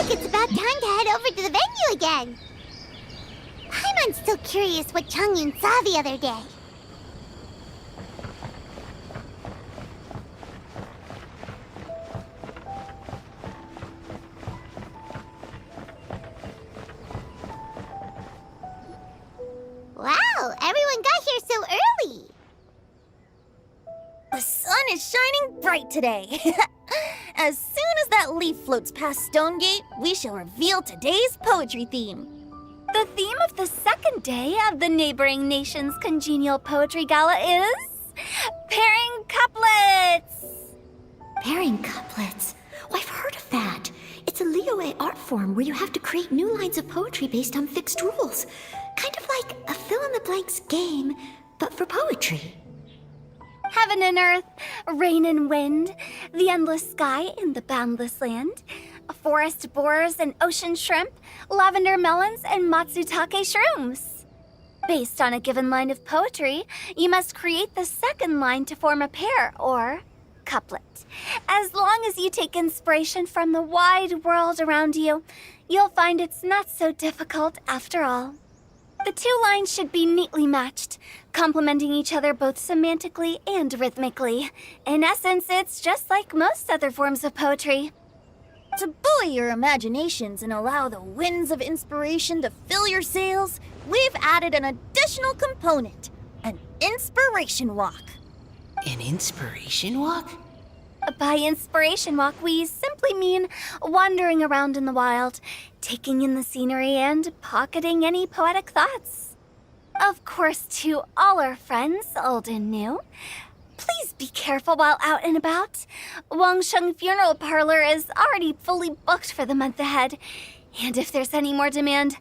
like it's about time to head over to the venue again. I'm still curious what Changyun saw the other day. Wow, everyone got here so early. The sun is shining bright today. As soon as that leaf floats past Stonegate, we shall reveal today's poetry theme. The theme of the second day of the neighboring nation's congenial poetry gala is pairing couplets. Pairing couplets? Oh, I've heard of that. It's a Liyue art form where you have to create new lines of poetry based on fixed rules. Kind of like a fill-in-the-blanks game, but for poetry. Heaven and earth, rain and wind, the endless sky and the boundless land, forest boars and ocean shrimp, lavender melons and matsutake shrooms. Based on a given line of poetry, you must create the second line to form a pair, or couplet. As long as you take inspiration from the wide world around you, you'll find it's not so difficult after all. The two lines should be neatly matched, complementing each other both semantically and rhythmically. In essence, it's just like most other forms of poetry. To buoy your imaginations and allow the winds of inspiration to fill your sails, we've added an additional component, an inspiration walk. An inspiration walk? By inspiration walk, we simply mean wandering around in the wild, taking in the scenery and pocketing any poetic thoughts. Of course, to all our friends, old and new, please be careful while out and about. Wangsheng Funeral Parlor is already fully booked for the month ahead, and if there's any more demand,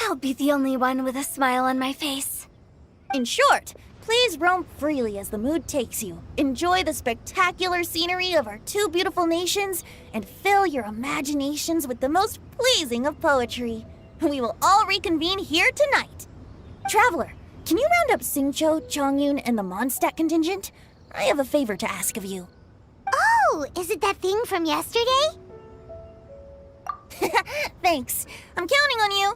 I'll be the only one with a smile on my face. In short, please roam freely as the mood takes you. Enjoy the spectacular scenery of our two beautiful nations and fill your imaginations with the most pleasing of poetry. We will all reconvene here tonight. Traveler, can you round up Xingqiu, Changyun, and the Mondstadt contingent? I have a favor to ask of you. Oh, is it that thing from yesterday? Thanks. I'm counting on you.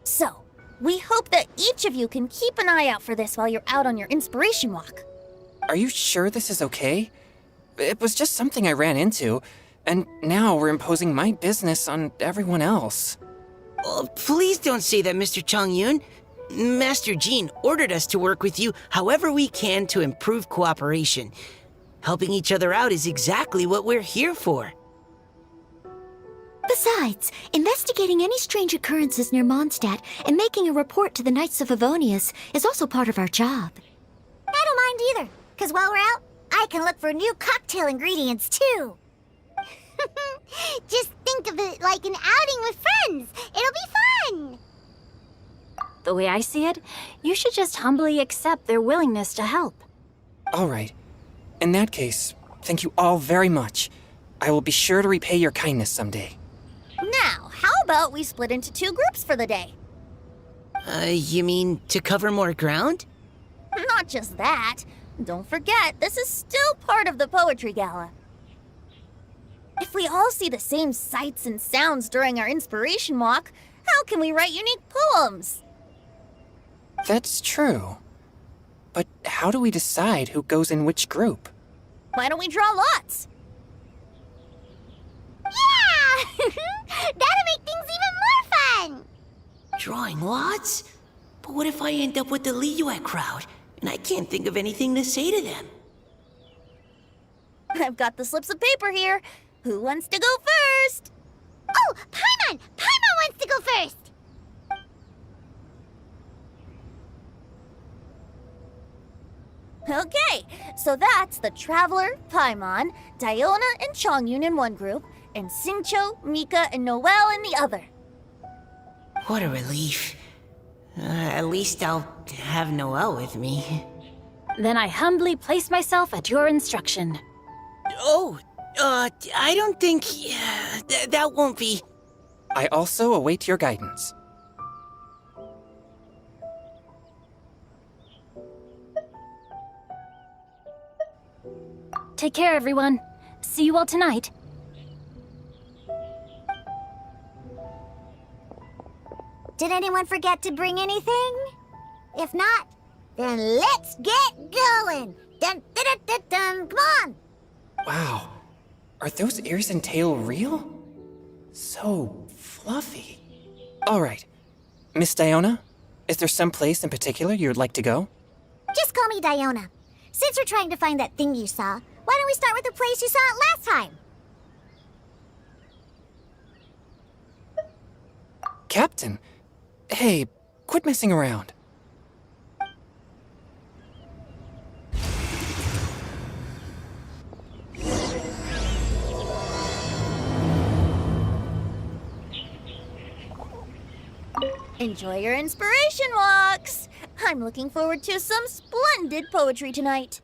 So, we hope that each of you can keep an eye out for this while you're out on your inspiration walk. Are you sure this is okay? It was just something I ran into, and now we're imposing my business on everyone else. Oh, please don't say that, Mr. Changyun. Master Jean ordered us to work with you however we can to improve cooperation. Helping each other out is exactly what we're here for. Besides, investigating any strange occurrences near Mondstadt and making a report to the Knights of Avonius is also part of our job. I don't mind either, because while we're out, I can look for new cocktail ingredients too. Just think of it like an outing with friends. It'll be fun. The way I see it, you should just humbly accept their willingness to help. All right. In that case, thank you all very much. I will be sure to repay your kindness someday. Now, how about we split into two groups for the day? You mean to cover more ground? Not just that. Don't forget, this is still part of the Poetry Gala. If we all see the same sights and sounds during our inspiration walk, how can we write unique poems? That's true. But how do we decide who goes in which group? Why don't we draw lots? Yeah! That'll make things even more fun! Drawing lots? But what if I end up with the Liyue crowd, and I can't think of anything to say to them? I've got the slips of paper here. Who wants to go first? Oh, Paimon! Paimon wants to go first! Okay, so that's the Traveler, Paimon, Diona, and Changyun in one group, and Xingqiu, Mika, and Noelle in the other. What a relief. At least I'll have Noelle with me. Then I humbly place myself at your instruction. Oh, I don't think... that won't be... I also await your guidance. Take care, everyone. See you all tonight. Did anyone forget to bring anything? If not, then let's get going! Dun, dun, dun, dun, dun. Come on! Wow. Are those ears and tail real? So fluffy. All right. Miss Diona, is there some place in particular you would like to go? Just call me Diona. Since we're trying to find that thing you saw, why don't we start with the place you saw it last time? Captain, hey, quit messing around. Enjoy your inspiration walks! I'm looking forward to some splendid poetry tonight.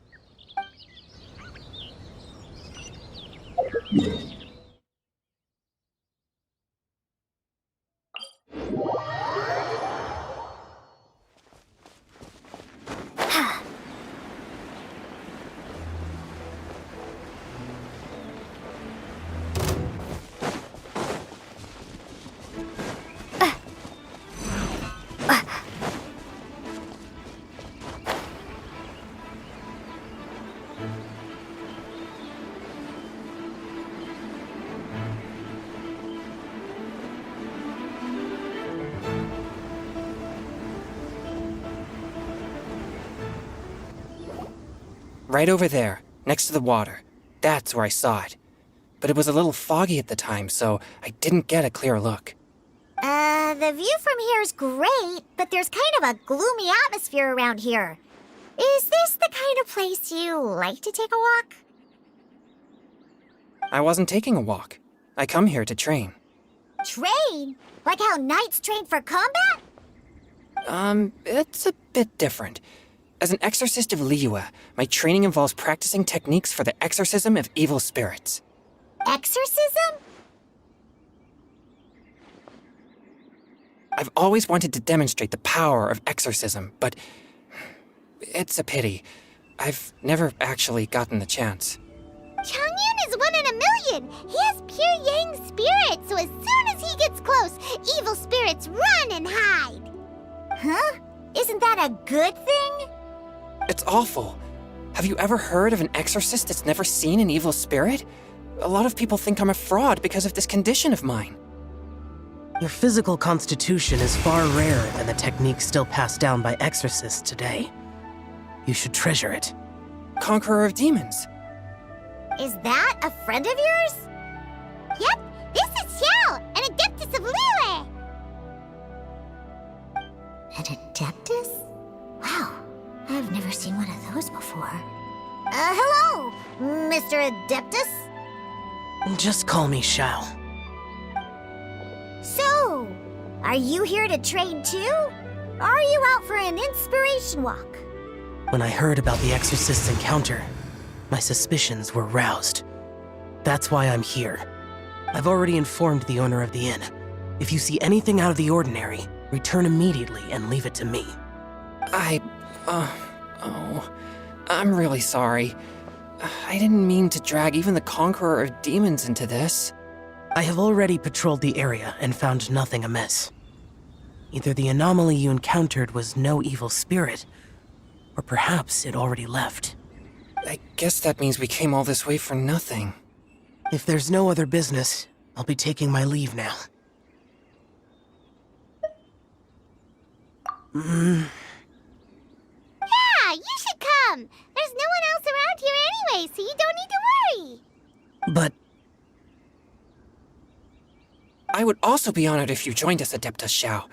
Right over there, next to the water. That's where I saw it. But it was a little foggy at the time, so I didn't get a clear look. The view from here is great, but there's kind of a gloomy atmosphere around here. Is this the kind of place you like to take a walk? I wasn't taking a walk. I come here to train. Train? Like how knights train for combat? It's a bit different. As an exorcist of Liyue, my training involves practicing techniques for the exorcism of evil spirits. Exorcism? I've always wanted to demonstrate the power of exorcism, but it's a pity. I've never actually gotten the chance. Changyun is 1 in a million. He has pure yang spirit, so as soon as he gets close, evil spirits run and hide. Huh? Isn't that a good thing? It's awful. Have you ever heard of an exorcist that's never seen an evil spirit? A lot of people think I'm a fraud because of this condition of mine. Your physical constitution is far rarer than the techniques still passed down by exorcists today. You should treasure it. Conqueror of demons. Is that a friend of yours? Yep, this is Xiao, an adeptus of Liyue. An adeptus? Wow, I've never seen one of those before. Hello, Mr. Adeptus? Just call me Xiao. So, are you here to train too? Or are you out for an inspiration walk? When I heard about the exorcist's encounter, my suspicions were roused. That's why I'm here. I've already informed the owner of the inn. If you see anything out of the ordinary, return immediately and leave it to me. I'm really sorry. I didn't mean to drag even the Conqueror of Demons into this. I have already patrolled the area and found nothing amiss. Either the anomaly you encountered was no evil spirit, or perhaps it already left. I guess that means we came all this way for nothing. If there's no other business, I'll be taking my leave now. Yeah, you should come. There's no one else around here anyway, so you don't need to worry. But I would also be honored if you joined us, Adeptus Xiao.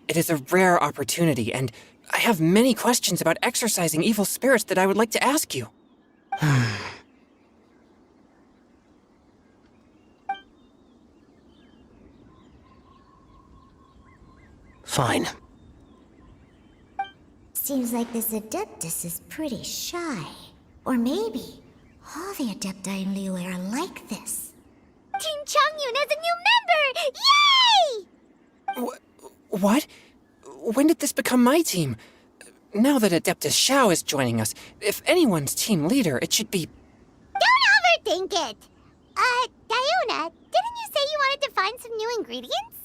It is a rare opportunity, and I have many questions about exorcising evil spirits that I would like to ask you. fine. Seems like this Adeptus is pretty shy. Or maybe all the Adepti in Liyue are like this. Team Changyun has a new member! Yay! What? When did this become my team? Now that Adeptus Xiao is joining us, if anyone's team leader, it should be... Don't overthink it! Diona, didn't you say you wanted to find some new ingredients?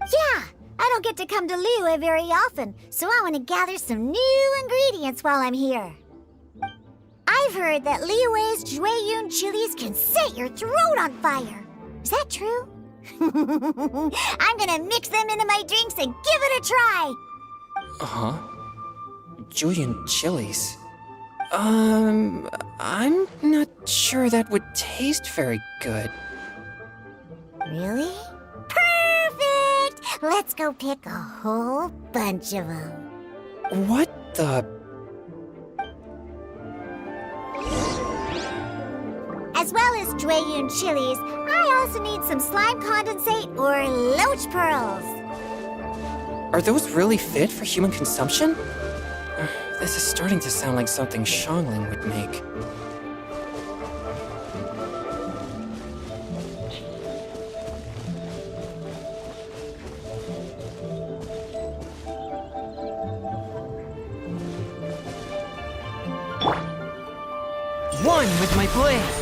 Yeah, I don't get to come to Liyue very often, so I want to gather some new ingredients while I'm here. I've heard that Liyue's Jueyun chilies can set your throat on fire. Is that true? I'm gonna mix them into my drinks and give it a try. Uh-huh. Julian chilies. I'm not sure that would taste very good. Really? Perfect! Let's go pick a whole bunch of them. What the? As well as Jueyun chilies, I also need some slime condensate or loach pearls. Are those really fit for human consumption? This is starting to sound like something Xiangling would make. One with my blade!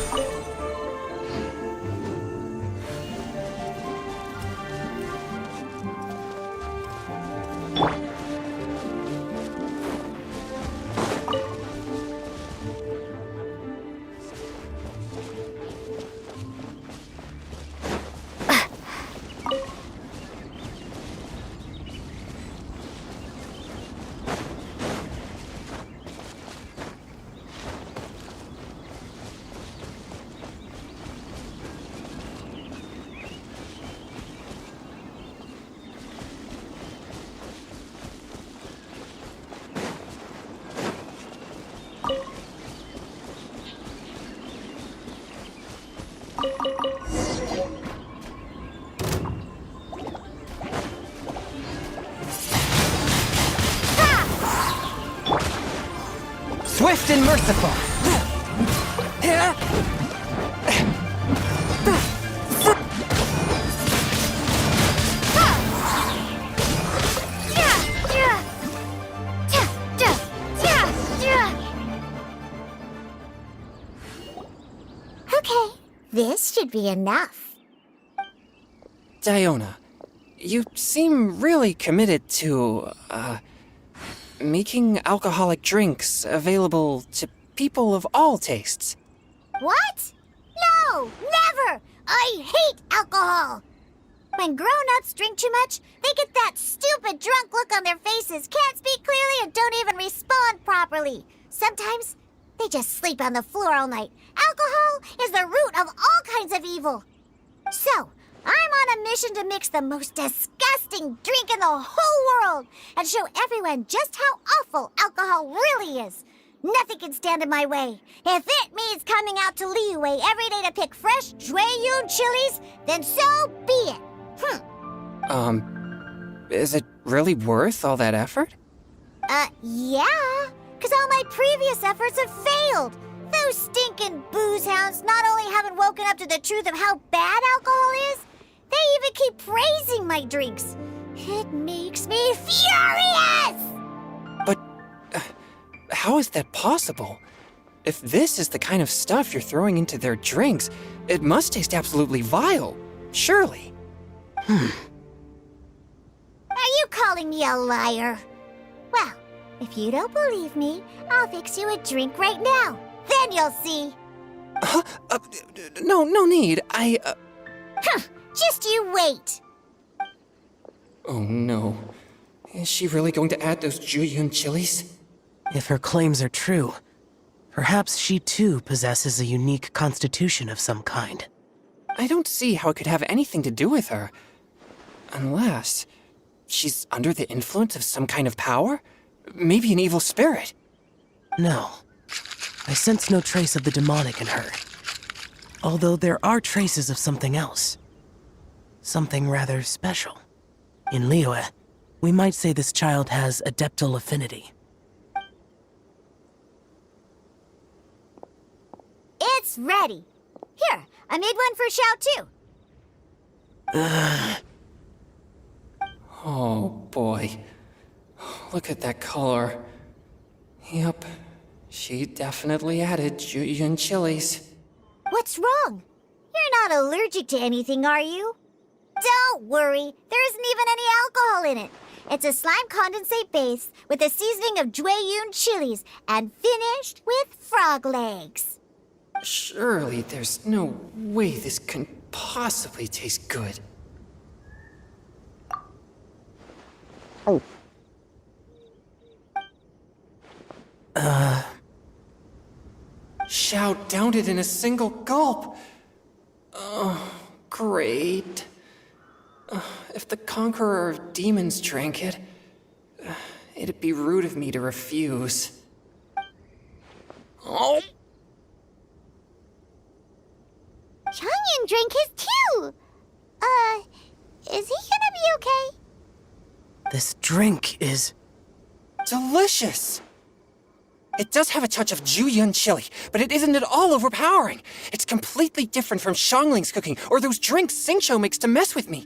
Swift and merciful! Okay, this should be enough. Diona, you seem really committed to, making alcoholic drinks available to people of all tastes. What? No, never! I hate alcohol! When grown-ups drink too much, they get that stupid drunk look on their faces, can't speak clearly, and don't even respond properly. Sometimes, they just sleep on the floor all night. Alcohol is the root of all kinds of evil. So, I'm on a mission to mix the most disgusting drink in the whole world and show everyone just how awful alcohol really is. Nothing can stand in my way. If it means coming out to Liyue every day to pick fresh Jueyun chilies, then so be it. Is it really worth all that effort? Yeah, because all my previous efforts have failed. Those stinking booze hounds not only haven't woken up to the truth of how bad alcohol is, they even keep praising my drinks. It makes me furious! But how is that possible? If this is the kind of stuff you're throwing into their drinks, it must taste absolutely vile, surely. Are you calling me a liar? Well, if you don't believe me, I'll fix you a drink right now. Then you'll see. No need. Just you wait. Oh no. Is she really going to add those Jueyun chilies? If her claims are true, perhaps she too possesses a unique constitution of some kind. I don't see how it could have anything to do with her. Unless she's under the influence of some kind of power? Maybe an evil spirit. No. I sense no trace of the demonic in her. Although there are traces of something else. Something rather special. In Liyue, we might say this child has adeptal affinity. It's ready. Here, I made one for Xiao too. Oh boy. Look at that color. Yep. She definitely added Jueyun chilies. What's wrong? You're not allergic to anything, are you? Don't worry, there isn't even any alcohol in it. It's a slime condensate base with a seasoning of Jueyun chilies and finished with frog legs. Surely there's no way this can possibly taste good. Xiao downed it in a single gulp. Oh, great. If the Conqueror of Demons drank it, it'd be rude of me to refuse. Oh! Changyun drank his too! Is he gonna be okay? This drink is... Delicious! It does have a touch of Jueyun chili, but it isn't at all overpowering. It's completely different from Xiangling's cooking or those drinks Xingqiu makes to mess with me.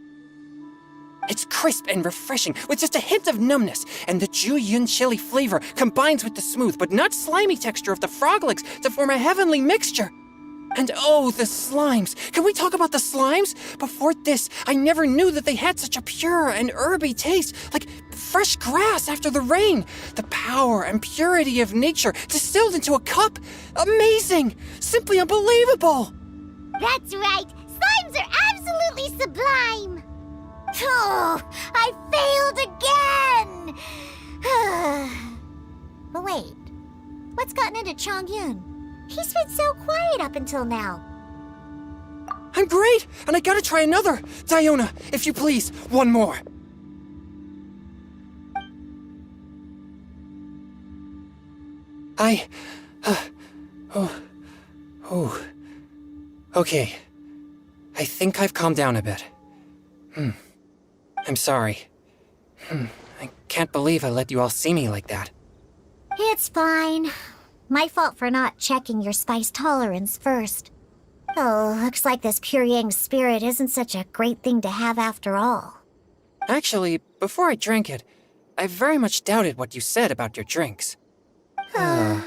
It's crisp and refreshing, with just a hint of numbness, and the Jueyun chili flavor combines with the smooth but not slimy texture of the frog legs to form a heavenly mixture. And oh, the slimes! Can we talk about the slimes? Before this, I never knew that they had such a pure and herby taste, like fresh grass after the rain. The power and purity of nature distilled into a cup. Amazing! Simply unbelievable! That's right! Slimes are absolutely sublime! Oh, I failed again! But wait, what's gotten into Changyun? He's been so quiet up until now. I'm great, and I gotta try another. Diona, if you please, one more. Okay. I think I've calmed down a bit. I'm sorry. I can't believe I let you all see me like that. It's fine. My fault for not checking your spice tolerance first. Oh, looks like this pure yang spirit isn't such a great thing to have after all. Actually, before I drank it, I very much doubted what you said about your drinks. Who'd have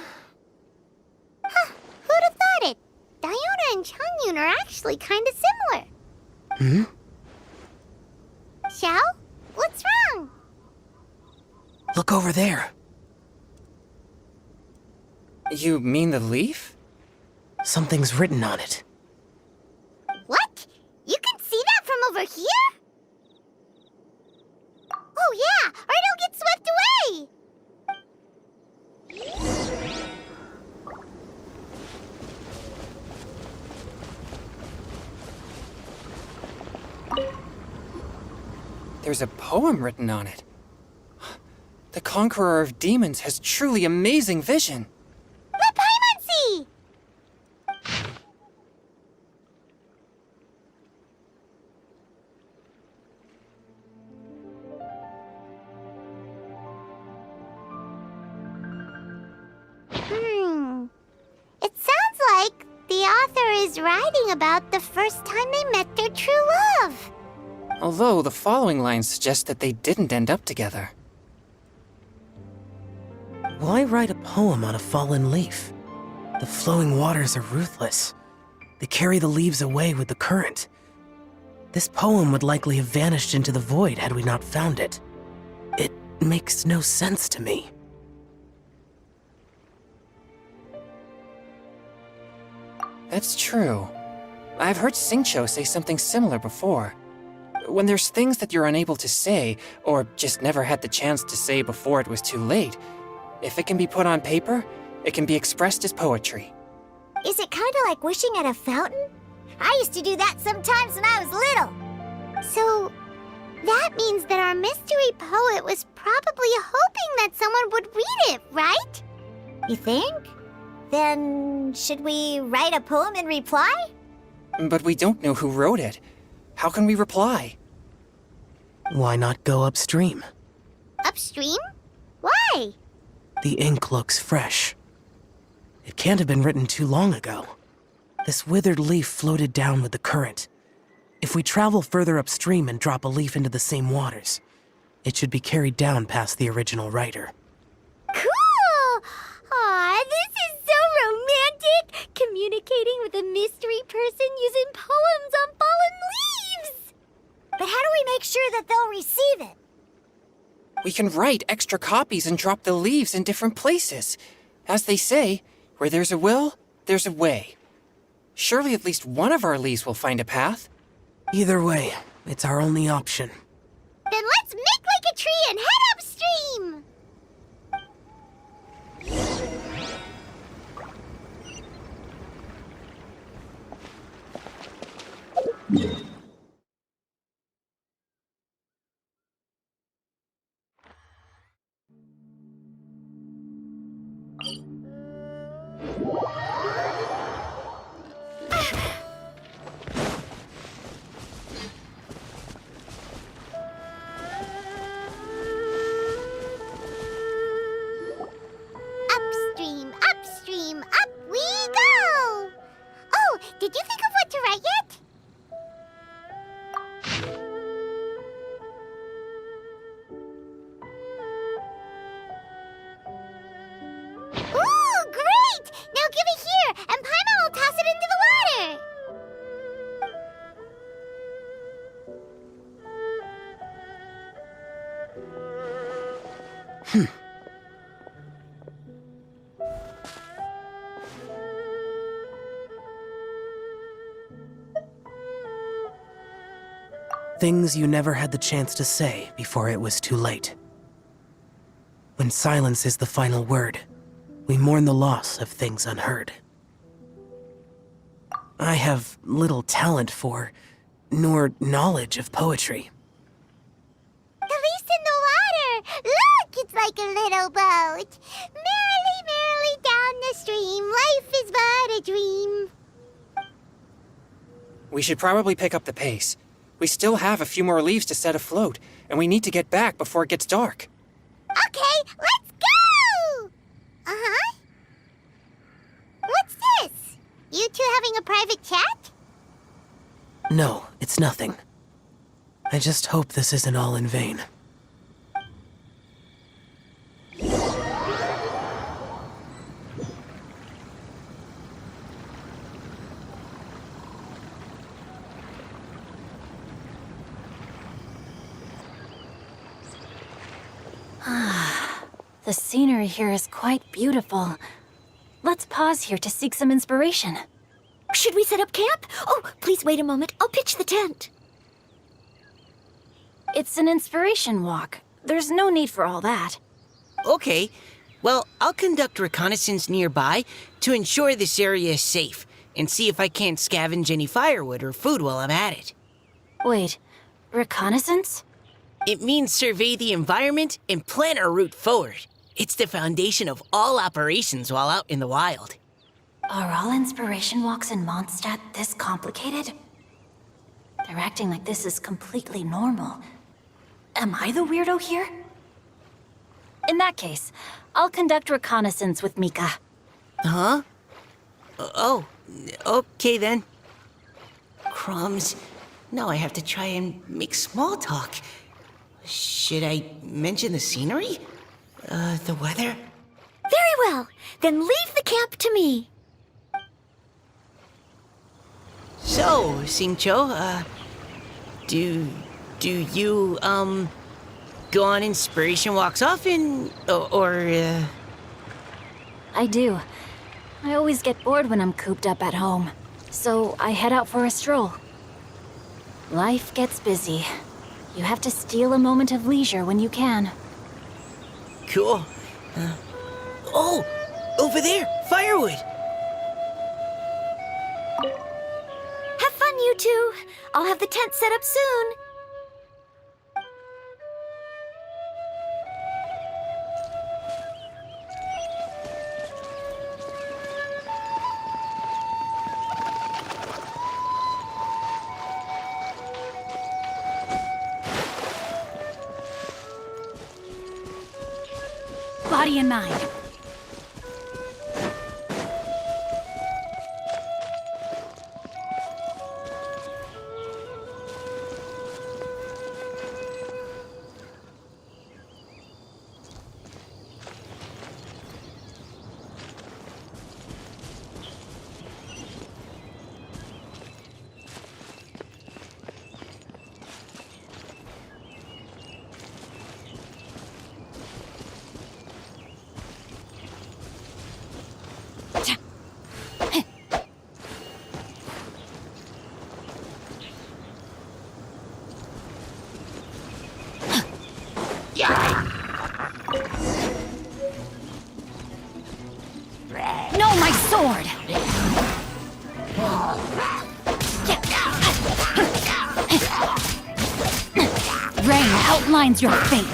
thought it? Diona and Changyun are actually kinda similar. Xiao? What's wrong? Look over there. You mean the leaf? Something's written on it. What? You can see that from over here? Oh yeah, or it'll get swept away! There's a poem written on it. The Conqueror of Demons has truly amazing vision. Let Paimon see! It sounds like the author is writing about the first time they met their true love. Although the following lines suggest that they didn't end up together. Why write a poem on a fallen leaf? The flowing waters are ruthless. They carry the leaves away with the current. This poem would likely have vanished into the void had we not found it. It makes no sense to me. That's true. I've heard Xingqiu say something similar before. When there's things that you're unable to say, or just never had the chance to say before it was too late, if it can be put on paper, it can be expressed as poetry. Is it kinda like wishing at a fountain? I used to do that sometimes when I was little. So, that means that our mystery poet was probably hoping that someone would read it, right? You think? Then, should we write a poem in reply? But we don't know who wrote it. How can we reply? Why not go upstream? Upstream? Why? The ink looks fresh. It can't have been written too long ago. This withered leaf floated down with the current. If we travel further upstream and drop a leaf into the same waters, it should be carried down past the original writer. Cool! Aw, this is so romantic! Communicating with a mystery person using poems We can write extra copies and drop the leaves in different places. As they say, where there's a will, there's a way. Surely at least one of our leaves will find a path. Either way, it's our only option. Then let's make like a tree and head upstream! Upstream, upstream, up we go! Oh, did you think of what to write yet? Ooh, great! Now give it here, and Paimon will toss it into the water! Things you never had the chance to say before it was too late. When silence is the final word, we mourn the loss of things unheard. I have little talent for, nor knowledge of poetry. The leaf's in the water! Look, it's like a little boat! Merrily, merrily down the stream, life is but a dream. We should probably pick up the pace. We still have a few more leaves to set afloat, and we need to get back before it gets dark. Okay, let's go! Uh-huh. What's this? You two having a private chat? No, it's nothing. I just hope this isn't all in vain. The scenery here is quite beautiful. Let's pause here to seek some inspiration. Should we set up camp? Oh, please wait a moment. I'll pitch the tent. It's an inspiration walk. There's no need for all that. Okay. Well, I'll conduct reconnaissance nearby to ensure this area is safe and see if I can't scavenge any firewood or food while I'm at it. Wait, reconnaissance? It means survey the environment and plan our route forward. It's the foundation of all operations while out in the wild. Are all inspiration walks in Mondstadt this complicated? They're acting like this is completely normal. Am I the weirdo here? In that case, I'll conduct reconnaissance with Mika. Huh? Oh, okay then. Crumbs. Now I have to try and make small talk. Should I mention the scenery? The weather? Very well. Then leave the camp to me. So, Xingqiu, do you, go on inspiration walks often, or? I do. I always get bored when I'm cooped up at home, so I head out for a stroll. Life gets busy. You have to steal a moment of leisure when you can. Cool. Oh, over there, firewood. Have fun, you two. I'll have the tent set up soon. Body and mind. sword. Rain outlines your fate.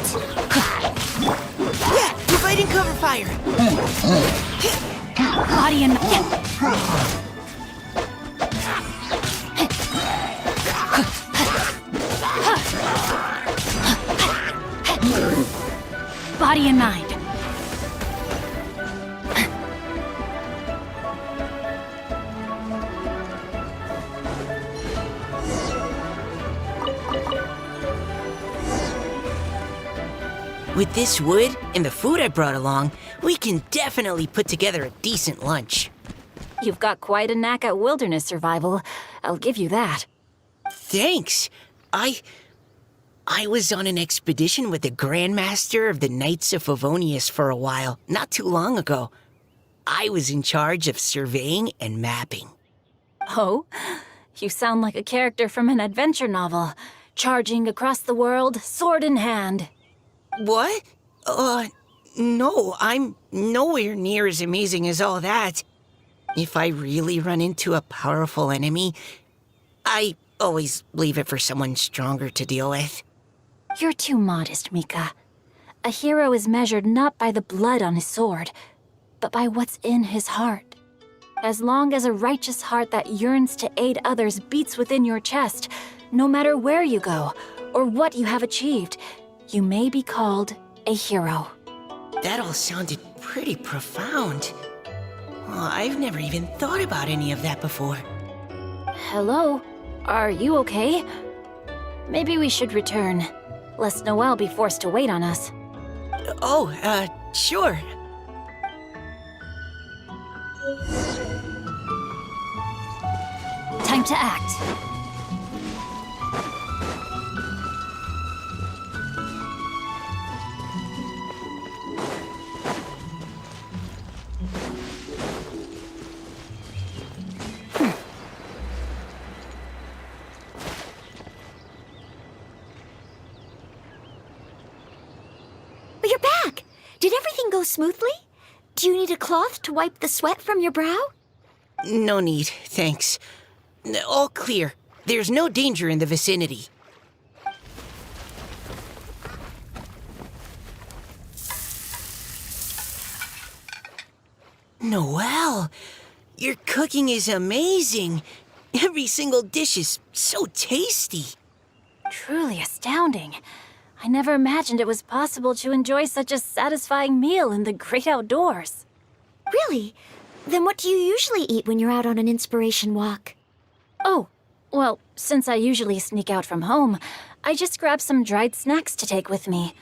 Yeah, providing cover fire. Body and body and mind. With this wood and the food I brought along, we can definitely put together a decent lunch. You've got quite a knack at wilderness survival. I'll give you that. Thanks. I was on an expedition with the Grandmaster of the Knights of Favonius for a while, not too long ago. I was in charge of surveying and mapping. Oh? You sound like a character from an adventure novel. Charging across the world, sword in hand. What? No, I'm nowhere near as amazing as all that. If I really run into a powerful enemy, I always leave it for someone stronger to deal with. You're too modest, Mika. A hero is measured not by the blood on his sword, but by what's in his heart. As long as a righteous heart that yearns to aid others beats within your chest, no matter where you go or what you have achieved, you may be called a hero. That all sounded pretty profound. I've never even thought about any of that before. Hello? Are you okay? Maybe we should return, lest Noelle be forced to wait on us. Sure. Time to act. You're back! Did everything go smoothly? Do you need a cloth to wipe the sweat from your brow? No need, thanks. All clear. There's no danger in the vicinity. Noelle, your cooking is amazing. Every single dish is so tasty. Truly astounding. I never imagined it was possible to enjoy such a satisfying meal in the great outdoors. Really? Then what do you usually eat when you're out on an inspiration walk? Oh, well, since I usually sneak out from home, I just grab some dried snacks to take with me.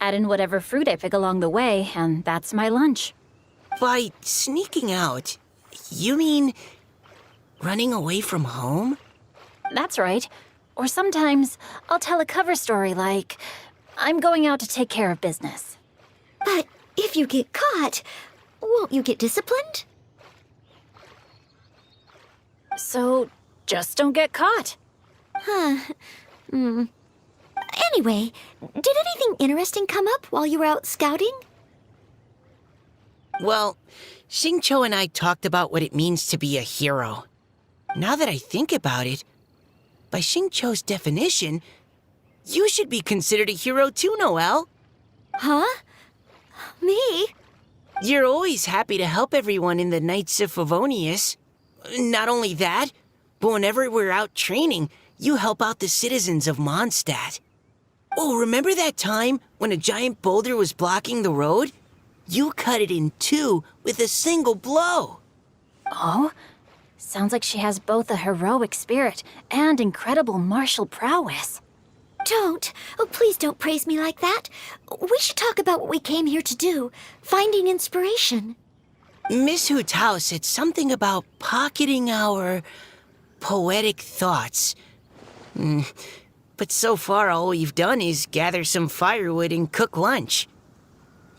Add in whatever fruit I pick along the way, and that's my lunch. By sneaking out, you mean running away from home? That's right. Or sometimes I'll tell a cover story like, I'm going out to take care of business. But if you get caught, won't you get disciplined? So just don't get caught. Anyway, did anything interesting come up while you were out scouting? Well, Xingqiu and I talked about what it means to be a hero. Now that I think about it, by Xingqiu's definition, you should be considered a hero too, Noelle. Huh? Me? You're always happy to help everyone in the Knights of Favonius. Not only that, but whenever we're out training, you help out the citizens of Mondstadt. Oh, remember that time when a giant boulder was blocking the road? You cut it in two with a single blow. Oh? Sounds like she has both a heroic spirit and incredible martial prowess. Don't. Oh, please don't praise me like that. We should talk about what we came here to do, finding inspiration. Miss Hu Tao said something about pocketing our poetic thoughts. But so far all we've done is gather some firewood and cook lunch.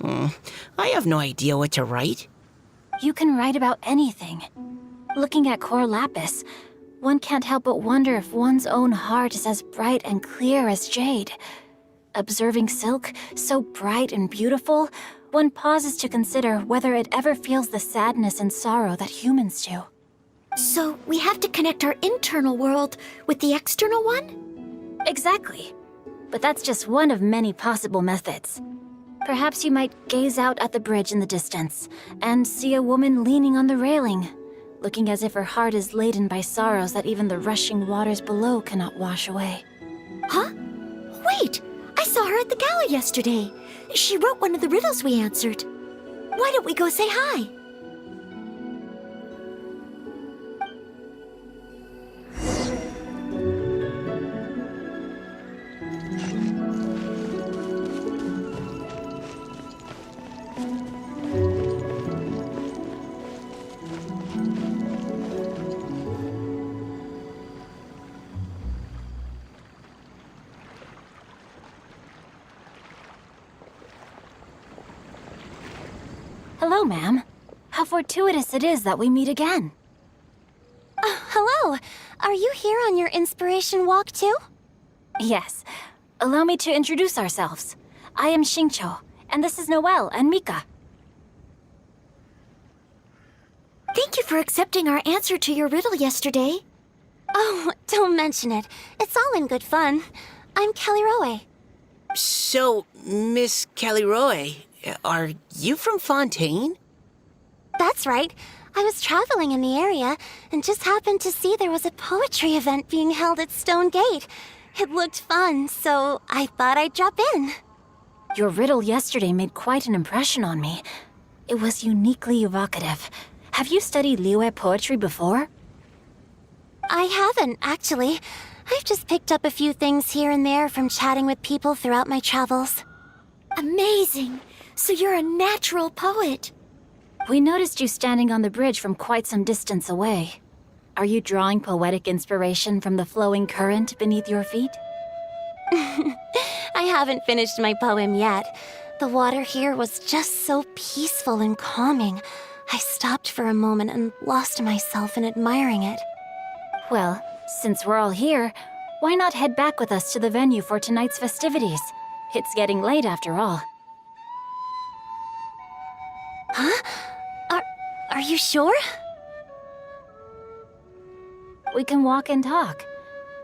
I have no idea what to write. You can write about anything. Looking at Cor Lapis, one can't help but wonder if one's own heart is as bright and clear as jade. Observing silk, so bright and beautiful, one pauses to consider whether it ever feels the sadness and sorrow that humans do. So we have to connect our internal world with the external one? Exactly. But that's just one of many possible methods. Perhaps you might gaze out at the bridge in the distance and see a woman leaning on the railing, looking as if her heart is laden by sorrows that even the rushing waters below cannot wash away. Huh? Wait! I saw her at the gala yesterday. She wrote one of the riddles we answered. Why don't we go say hi? Hello, ma'am. How fortuitous it is that we meet again. Hello. Are you here on your inspiration walk too? Yes. Allow me to introduce ourselves. I am Xingqiu, and this is Noelle and Mika. Thank you for accepting our answer to your riddle yesterday. Oh, don't mention it. It's all in good fun. I'm Kelly Rowe. So, Miss Caliroy, are you from Fontaine? That's right. I was traveling in the area and just happened to see there was a poetry event being held at Stone Gate. It looked fun, so I thought I'd drop in. Your riddle yesterday made quite an impression on me. It was uniquely evocative. Have you studied Liyue poetry before? I haven't, actually. I've just picked up a few things here and there from chatting with people throughout my travels. Amazing! So you're a natural poet. We noticed you standing on the bridge from quite some distance away. Are you drawing poetic inspiration from the flowing current beneath your feet? I haven't finished my poem yet. The water here was just so peaceful and calming. I stopped for a moment and lost myself in admiring it. Well, since we're all here, why not head back with us to the venue for tonight's festivities? It's getting late after all. Huh? Are you sure? We can walk and talk.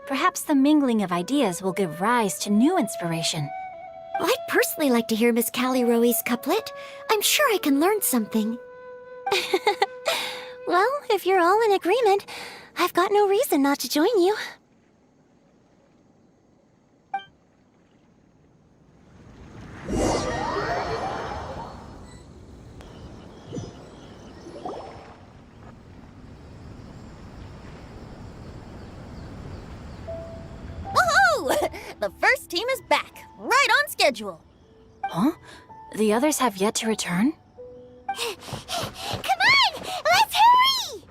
Perhaps the mingling of ideas will give rise to new inspiration. Well, I'd personally like to hear Miss Callie Rowe's couplet. I'm sure I can learn something. Well, if you're all in agreement, I've got no reason not to join you. Woohoo! The first team is back, right on schedule. Huh? The others have yet to return? Come on! Let's hurry!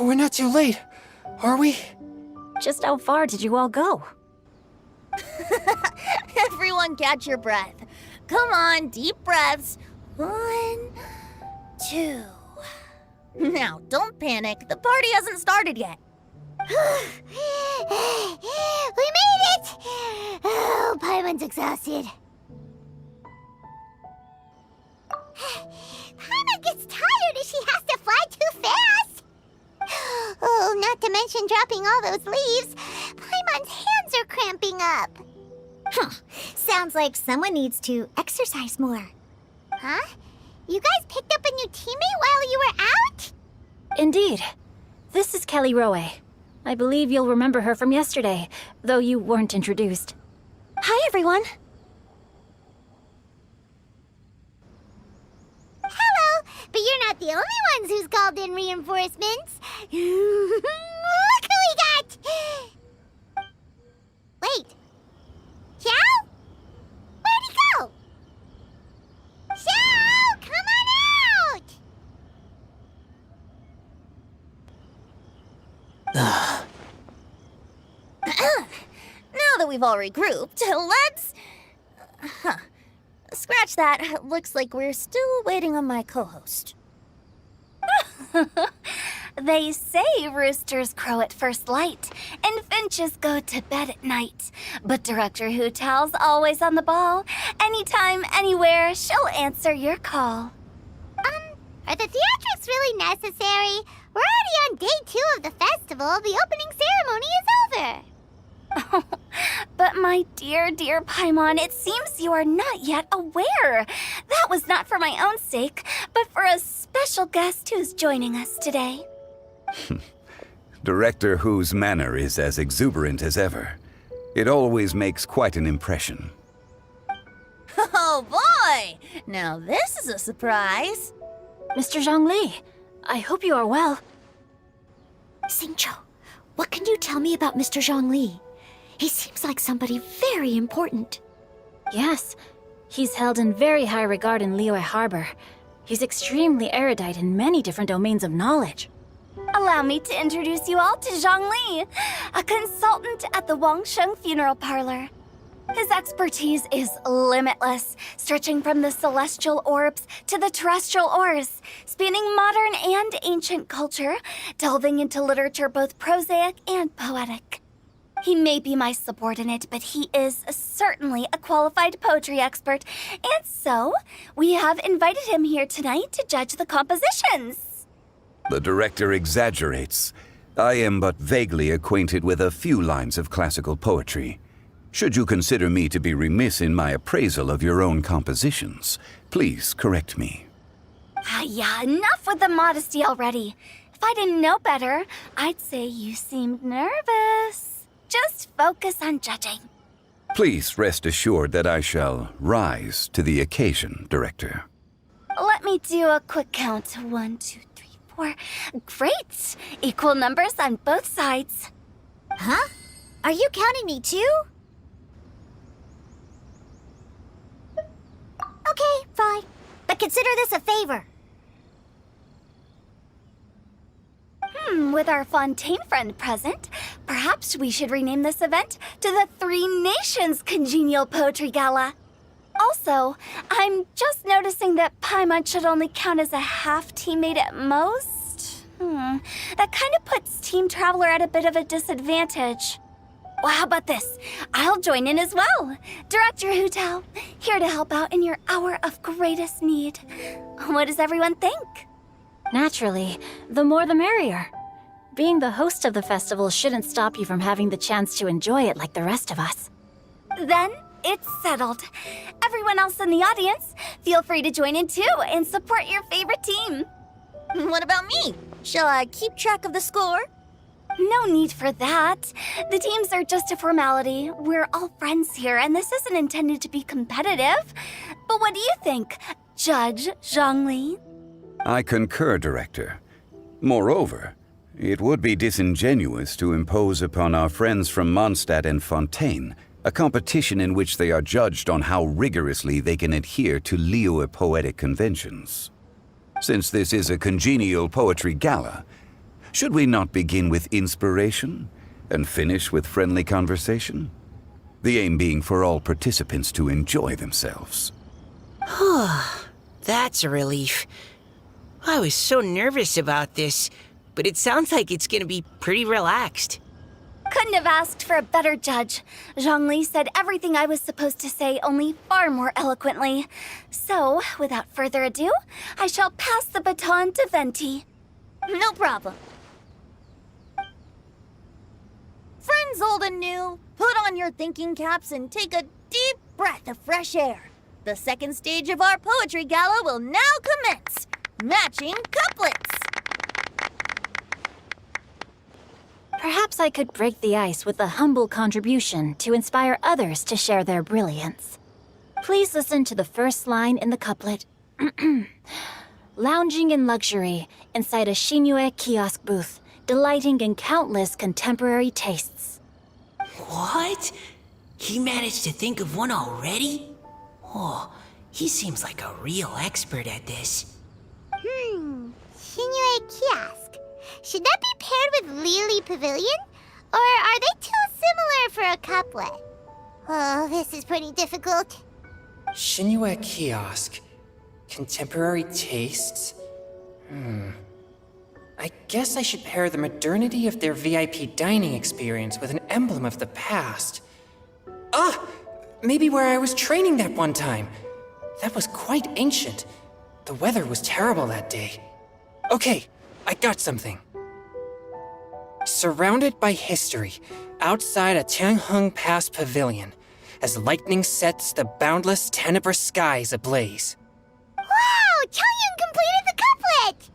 We're not too late, are we? Just how far did you all go? Everyone catch your breath. Come on, deep breaths. 1, 2. Now, don't panic. The party hasn't started yet. We made it! Oh, Paimon's exhausted. Paimon gets tired if she has to fly too fast. Oh, not to mention dropping all those leaves. Paimon's hands are cramping up. Sounds like someone needs to exercise more. Huh? You guys picked up a new teammate while you were out? Indeed. This is Kelly Rowe. I believe you'll remember her from yesterday, though you weren't introduced. Hi, everyone. Hello, but you're not the only ones who's called in reinforcements. Look who we got! Wait. Xiao? Where'd he go? Xiao, come on out! Now that we've all regrouped, let's... Scratch that. Looks like we're still waiting on my co-host. They say roosters crow at first light, and finches go to bed at night. But Director Hu Tao's always on the ball. Anytime, anywhere, she'll answer your call. Are the theatrics really necessary? We're already on day 2 of the festival. The opening ceremony is over. But my dear, dear Paimon, it seems you are not yet aware. That was not for my own sake, but for a special guest who's joining us today. Director Hu's manner is as exuberant as ever. It always makes quite an impression. Oh boy! Now this is a surprise. Mr. Zhongli, I hope you are well. Xingqiu, what can you tell me about Mr. Zhongli? He seems like somebody very important. Yes, he's held in very high regard in Liyue Harbor. He's extremely erudite in many different domains of knowledge. Allow me to introduce you all to Zhongli, a consultant at the Wangsheng Funeral Parlor. His expertise is limitless, stretching from the celestial orbs to the terrestrial ores, spanning modern and ancient culture, delving into literature both prosaic and poetic. He may be my subordinate, but he is certainly a qualified poetry expert, and so we have invited him here tonight to judge the compositions. The director exaggerates. I am but vaguely acquainted with a few lines of classical poetry. Should you consider me to be remiss in my appraisal of your own compositions, please correct me. Yeah, enough with the modesty already. If I didn't know better, I'd say you seemed nervous. Just focus on judging. Please rest assured that I shall rise to the occasion, Director. Let me do a quick count. 1, 2, 3, 4. Great! Equal numbers on both sides. Huh? Are you counting me too? Okay, fine. But consider this a favor. With our Fontaine friend present, perhaps we should rename this event to the Three Nations Congenial Poetry Gala. Also, I'm just noticing that Paimon should only count as a half teammate at most. That kind of puts Team Traveler at a bit of a disadvantage. Well, how about this? I'll join in as well. Director Hu Tao, here to help out in your hour of greatest need. What does everyone think? Naturally, the more the merrier. Being the host of the festival shouldn't stop you from having the chance to enjoy it like the rest of us. Then it's settled. Everyone else in the audience, feel free to join in too and support your favorite team. What about me? Shall I keep track of the score? No need for that. The teams are just a formality. We're all friends here, and this isn't intended to be competitive. But what do you think, Judge Zhongli? I concur, Director. Moreover, it would be disingenuous to impose upon our friends from Mondstadt and Fontaine a competition in which they are judged on how rigorously they can adhere to Liyue poetic conventions. Since this is a congenial poetry gala, should we not begin with inspiration and finish with friendly conversation? The aim being for all participants to enjoy themselves. That's a relief. I was so nervous about this, but it sounds like it's gonna be pretty relaxed. Couldn't have asked for a better judge. Zhongli said everything I was supposed to say, only far more eloquently. So, without further ado, I shall pass the baton to Venti. No problem. Friends old and new, put on your thinking caps and take a deep breath of fresh air. The second stage of our poetry gala will now commence. Matching couplets. Perhaps I could break the ice with a humble contribution to inspire others to share their brilliance. Please listen to the first line in the couplet. Lounging in luxury inside a Shinue kiosk booth, delighting in countless contemporary tastes. What? He managed to think of one already? Oh, he seems like a real expert at this. Shinue Kiosk. Should that be paired with Lily Pavilion? Or are they too similar for a couplet? Oh, this is pretty difficult. Shinue Kiosk. Contemporary tastes? I guess I should pair the modernity of their VIP dining experience with an emblem of the past. Ah! Maybe where I was training that one time. That was quite ancient. The weather was terrible that day. Okay, I got something. Surrounded by history, outside a Tianheng Pass pavilion, as lightning sets the boundless tenebrous skies ablaze. Wow! Changyun completed the couplet!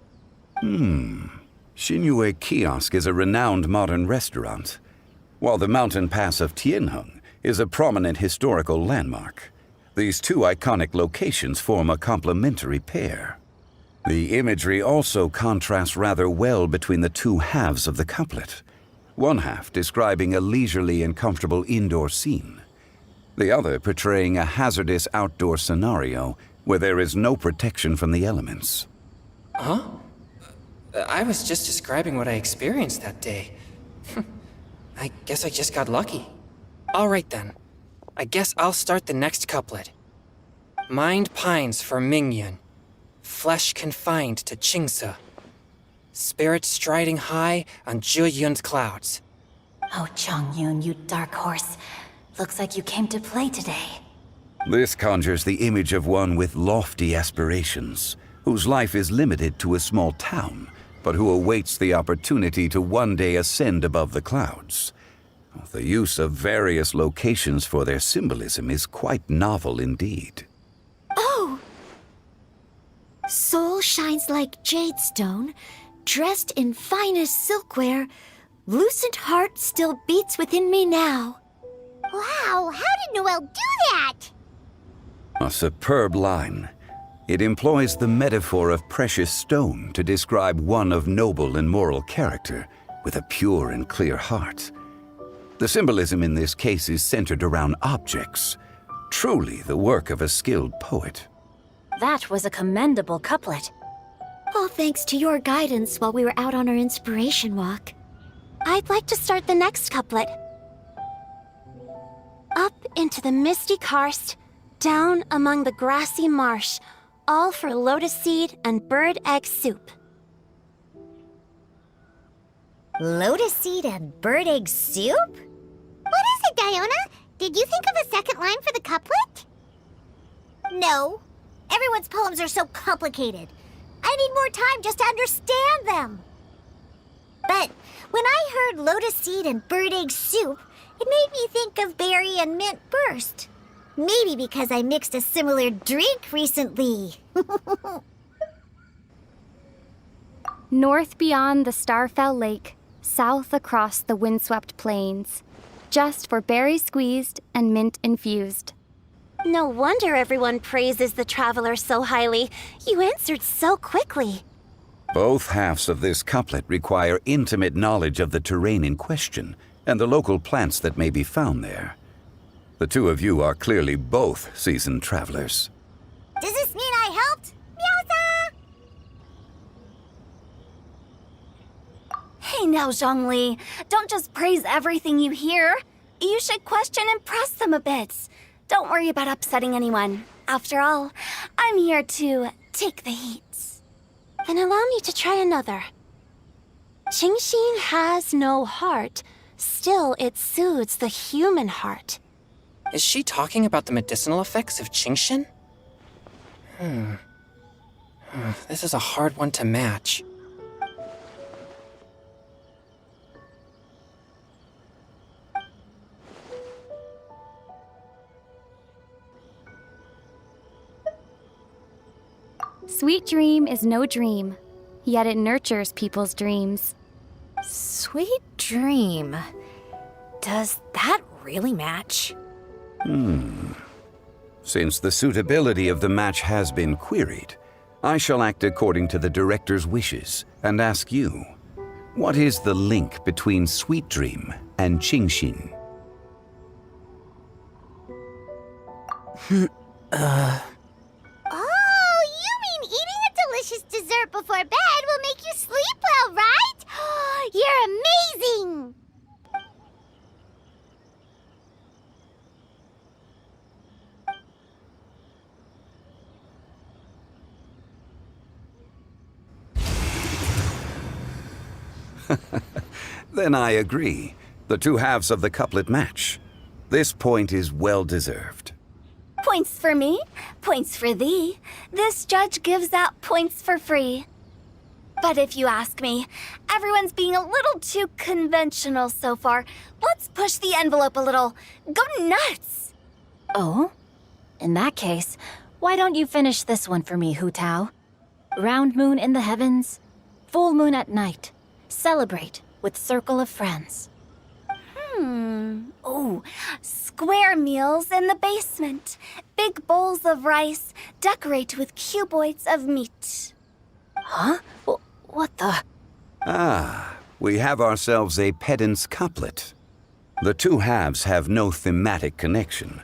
Xinyue Kiosk is a renowned modern restaurant, while the mountain pass of Tianheng is a prominent historical landmark. These two iconic locations form a complementary pair. The imagery also contrasts rather well between the two halves of the couplet. One half describing a leisurely and comfortable indoor scene, the other portraying a hazardous outdoor scenario where there is no protection from the elements. Huh? I was just describing what I experienced that day. I guess I just got lucky. All right then. I guess I'll start the next couplet. Mind pines for Mingyun, flesh confined to Qingse, spirit striding high on Zheyun's clouds. Oh, Changyun, you dark horse. Looks like you came to play today. This conjures the image of one with lofty aspirations, whose life is limited to a small town, but who awaits the opportunity to one day ascend above the clouds. The use of various locations for their symbolism is quite novel indeed. Oh! Soul shines like jadestone, dressed in finest silkware. Lucent heart still beats within me now. Wow, how did Noelle do that? A superb line. It employs the metaphor of precious stone to describe one of noble and moral character, with a pure and clear heart. The symbolism in this case is centered around objects, truly the work of a skilled poet. That was a commendable couplet. All thanks to your guidance while we were out on our inspiration walk. I'd like to start the next couplet. Up into the misty karst, down among the grassy marsh, all for lotus seed and bird egg soup. Lotus seed and bird egg soup? What is it, Diona? Did you think of a second line for the couplet? No. Everyone's poems are so complicated. I need more time just to understand them. But when I heard lotus seed and bird egg soup, it made me think of berry and mint burst. Maybe because I mixed a similar drink recently. North beyond the Starfell Lake, south across the windswept plains. Just for berry squeezed and mint infused. No wonder everyone praises the traveler so highly. You answered so quickly. Both halves of this couplet require intimate knowledge of the terrain in question and the local plants that may be found there. The two of you are clearly both seasoned travelers. Does this mean I helped? Meowza! Hey now, Zhongli. Don't just praise everything you hear. You should question and press them a bit. Don't worry about upsetting anyone. After all, I'm here to take the heat. Then allow me to try another. Qingxin has no heart. Still, it soothes the human heart. Is she talking about the medicinal effects of Qingxin? This is a hard one to match. Sweet dream is no dream, yet it nurtures people's dreams. Sweet dream. Does that really match? Since the suitability of the match has been queried, I shall act according to the director's wishes and ask you, what is the link between Sweet Dream and Qingxin? Oh, you mean eating a delicious dessert before bed will make you sleep well, right? You're amazing! Then I agree. The two halves of the couplet match. This point is well deserved. Points for me, points for thee. This judge gives out points for free. But if you ask me, everyone's being a little too conventional so far. Let's push the envelope a little. Go nuts! Oh? In that case, why don't you finish this one for me, Hu Tao? Round moon in the heavens, full moon at night. Celebrate with circle of friends. Oh, square meals in the basement. Big bowls of rice, decorate with cuboids of meat. Huh? What the? Ah, we have ourselves a pedant's couplet. The two halves have no thematic connection,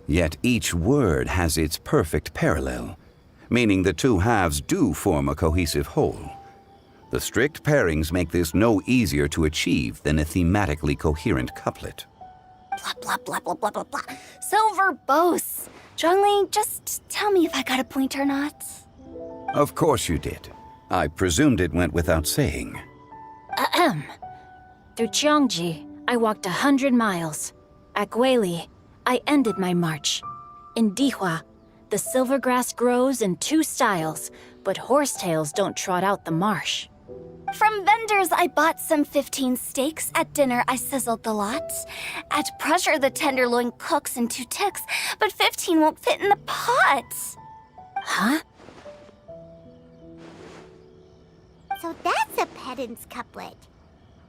yet each word has its perfect parallel, meaning the two halves do form a cohesive whole. The strict pairings make this no easier to achieve than a thematically coherent couplet. Blah, blah, blah, blah, blah, blah, blah. So verbose. Zhongli, just tell me if I got a point or not. Of course you did. I presumed it went without saying. Ahem. Through Cheongji, I walked 100 miles. At Guili, I ended my march. In Dihua, the silver grass grows in 2 styles, but horsetails don't trot out the marsh. From vendors, I bought some 15 steaks. At dinner, I sizzled the lot. At pressure, the tenderloin cooks in 2 ticks, but 15 won't fit in the pot. Huh? So that's a pedant's couplet.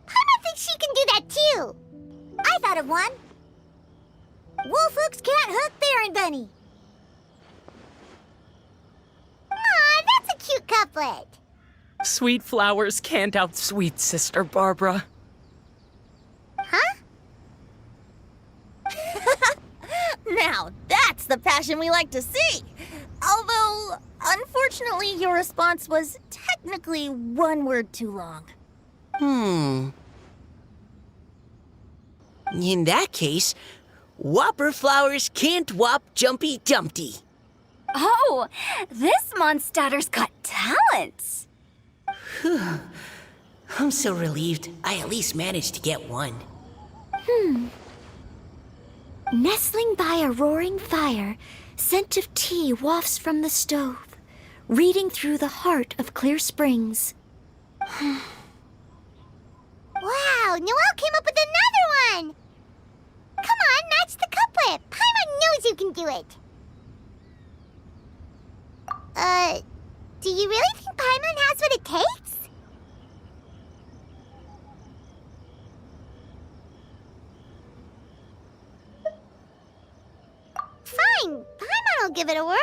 Paimon thinks she can do that too. I thought of one. Wolf hooks can't hook Baron Bunny. Aw, that's a cute couplet. Sweet flowers can't outsweet Sister Barbara. Huh? Now, that's the passion we like to see. Although, unfortunately, your response was technically 1 word too long. In that case, Whopper flowers can't whop Jumpy Dumpty. Oh, this monster's got talent. I'm so relieved I at least managed to get one. Nestling by a roaring fire, scent of tea wafts from the stove, reading through the heart of clear springs. Wow, Noelle came up with another one! Come on, match the couplet. Paimon knows you can do it. Do you really think Paimon has what it takes? Fine, Paimon will give it a whirl.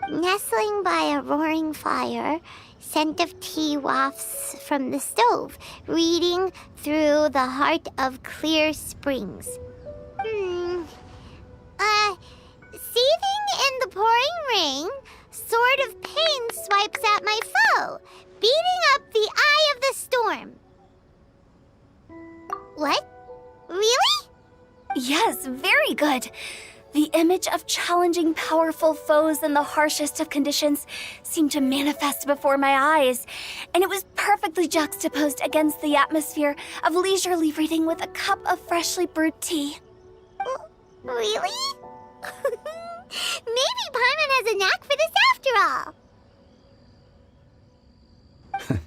Nestling by a roaring fire, scent of tea wafts from the stove, reading through the heart of clear springs. Seething in the pouring rain, sword of pain swipes at my foe, beating up the eye of the storm. What? Really? Yes, very good. The image of challenging powerful foes in the harshest of conditions seemed to manifest before my eyes, and it was perfectly juxtaposed against the atmosphere of leisurely reading with a cup of freshly brewed tea. Really? Maybe Paimon has a knack for this after all.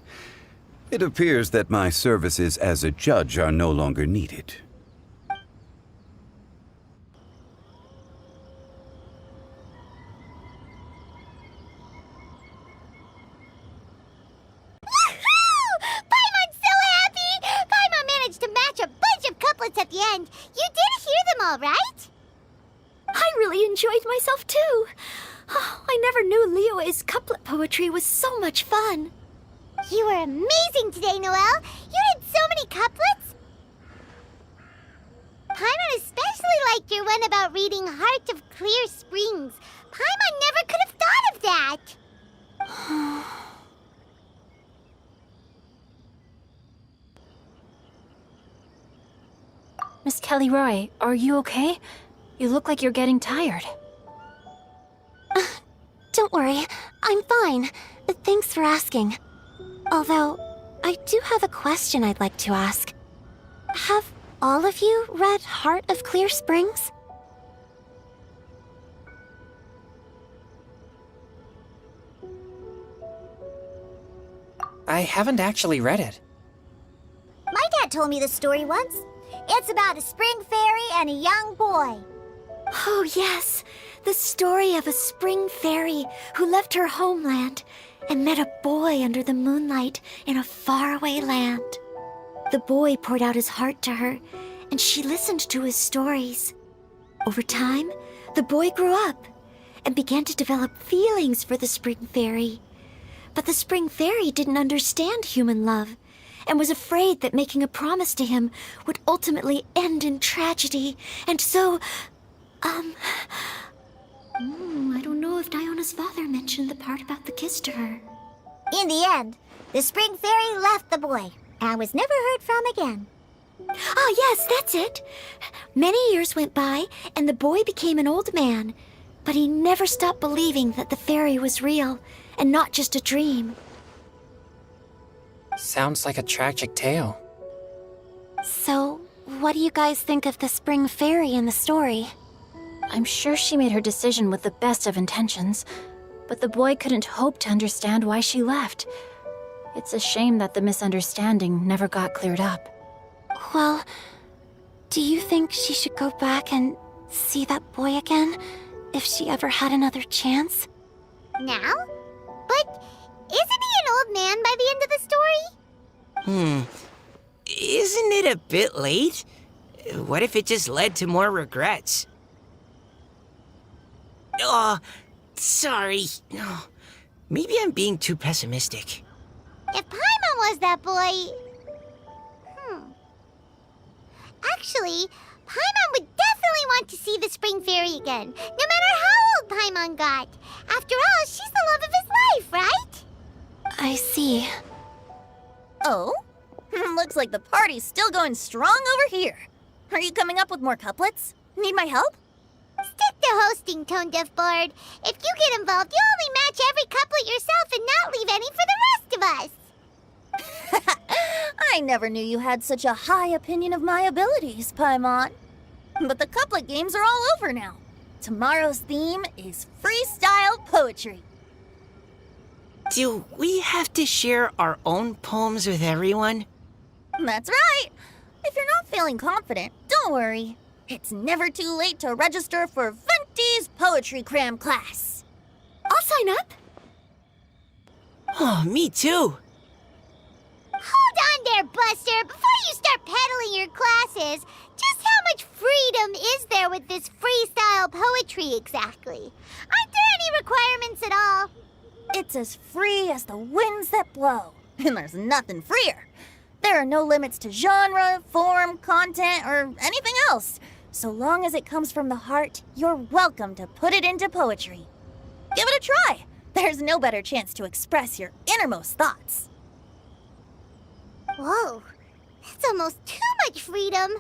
It appears that my services as a judge are no longer needed. Paimon's so happy! Paimon managed to match a bunch of couplets at the end. You did hear them all, right? I really enjoyed myself too. Oh, I never knew Liyue's couplet poetry was so much fun. You were amazing today, Noelle. You did so many couplets. Paimon especially liked your one about reading Heart of Clear Springs. Paimon never could have thought of that. Miss Kelly Roy, are you okay? You look like you're getting tired. Don't worry, I'm fine. Thanks for asking. Although, I do have a question I'd like to ask. Have all of you read Heart of Clear Springs? I haven't actually read it. My dad told me the story once. It's about a spring fairy and a young boy. Oh, yes. The story of a spring fairy who left her homeland and met a boy under the moonlight in a faraway land. The boy poured out his heart to her, and she listened to his stories. Over time, the boy grew up and began to develop feelings for the spring fairy. But the spring fairy didn't understand human love and was afraid that making a promise to him would ultimately end in tragedy. And so, I don't know if Diona's father mentioned the part about the kiss to her. In the end, the spring fairy left the boy and was never heard from again. Ah, yes, that's it. Many years went by, and the boy became an old man. But he never stopped believing that the fairy was real and not just a dream. Sounds like a tragic tale. So, what do you guys think of the spring fairy in the story? I'm sure she made her decision with the best of intentions, but the boy couldn't hope to understand why she left. It's a shame that the misunderstanding never got cleared up. Well, do you think she should go back and see that boy again, if she ever had another chance? Now? But isn't he an old man by the end of the story? Isn't it a bit late? What if it just led to more regrets? Oh, sorry. Oh, maybe I'm being too pessimistic. If Paimon was that boy... Actually, Paimon would definitely want to see the spring fairy again, no matter how old Paimon got. After all, she's the love of his life, right? I see. Oh? Looks like the party's still going strong over here. Are you coming up with more couplets? Need my help? Stick to hosting, Tone Deaf Bard. If you get involved, you'll only match every couplet yourself and not leave any for the rest of us. I never knew you had such a high opinion of my abilities, Paimon. But the couplet games are all over now. Tomorrow's theme is freestyle poetry. Do we have to share our own poems with everyone? That's right. If you're not feeling confident, don't worry. It's never too late to register for Venti's Poetry Cram class. I'll sign up. Oh, me too. Hold on there, Buster. Before you start peddling your classes, just how much freedom is there with this freestyle poetry exactly? Aren't there any requirements at all? It's as free as the winds that blow, and there's nothing freer. There are no limits to genre, form, content, or anything else. So long as it comes from the heart, you're welcome to put it into poetry. Give it a try. There's no better chance to express your innermost thoughts. Whoa, that's almost too much freedom.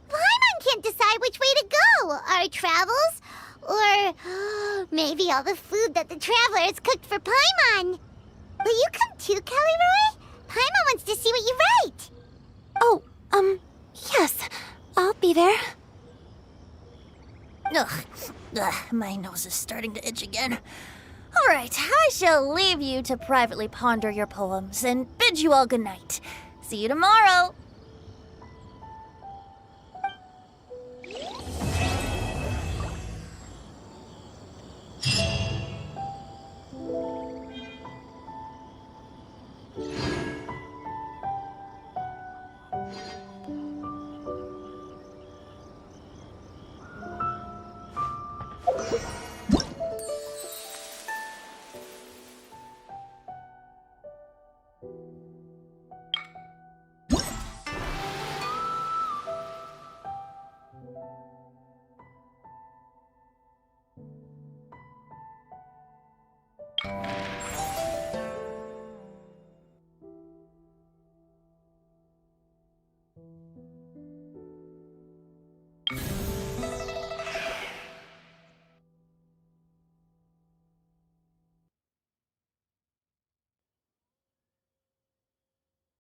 Paimon can't decide which way to go. Our travels, or maybe all the food that the travelers cooked for Paimon. Will you come too, Kelly Roy? Paimon wants to see what you write. Oh, yes. I'll be there. Ugh, my nose is starting to itch again. All right, I shall leave you to privately ponder your poems and bid you all good night. See you tomorrow.